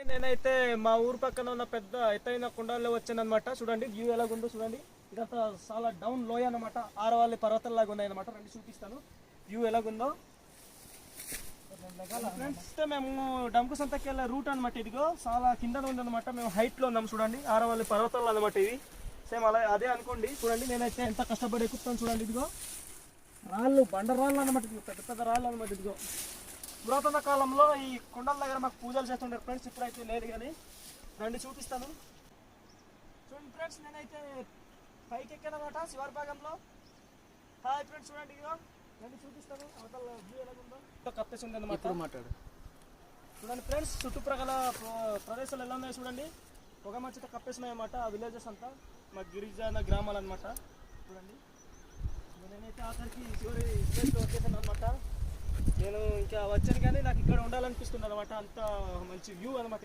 నేనైతే మా ఊరు పక్కన ఉన్న పెద్ద ఎత్తైన కొండల్లో వచ్చాను అనమాట. చూడండి వ్యూ ఎలాగుందో చూడండి. ఇదంతా చాలా డౌన్ లోయ అనమాట. ఆరవల్లి పర్వతాల్లాగా ఉన్నాయి అనమాట. రండి చూపిస్తాను వ్యూ ఎలాగుందో. ఫ్రెండ్స్ మేము డంకు సంతకి వెళ్ళే రూట్ అనమాట. ఇదిగో చాలా కింద ఉందన్నమాట. మేము హైట్ లో ఉన్నాం చూడండి. ఆరవల్లి పర్వతాలు అనమాట ఇది. సేమ్ అలా అదే అనుకోండి. చూడండి నేనైతే ఎంత కష్టపడి ఎక్కుతాను చూడండి. ఇదిగో రాళ్ళు బండరాళ్ళు అనమాట. ఇదిగో పెద్ద పెద్ద రాళ్ళు అనమాట. ఇదిగో పురాతన కాలంలో ఈ కొండల దగ్గర మాకు పూజలు చేస్తుంటారు ఫ్రెండ్స్. ఇప్పుడైతే లేదు కానీ రండి చూపిస్తాను. చూడండి ఫ్రెండ్స్ నేనైతే పైకి ఎక్కానమాట శివారి భాగంలో. హాయ్ ఫ్రెండ్స్ చూడండి ఇదిగో రండి చూపిస్తాను. అవతల వ్యూ ఎలాగుందో కప్పేసి ఉంది అనమాట. మాట్లాడు చూడండి ఫ్రెండ్స్ చుట్టుప్రక్కల ప్రదేశాలు ఎలా ఉన్నాయో చూడండి. పొగ మంచితో కప్పేసినాయి అన్నమాట. ఆ విలేజెస్ అంతా మా గిరిజన గ్రామాలు అనమాట. చూడండి నేనైతే ఆఖరికి చివరి ప్లేస్లో వచ్చేసాను అనమాట. నేను ఇంకా వచ్చాను కానీ నాకు ఇక్కడ ఉండాలనిపిస్తుంది అనమాట. అంత మంచి వ్యూ అనమాట.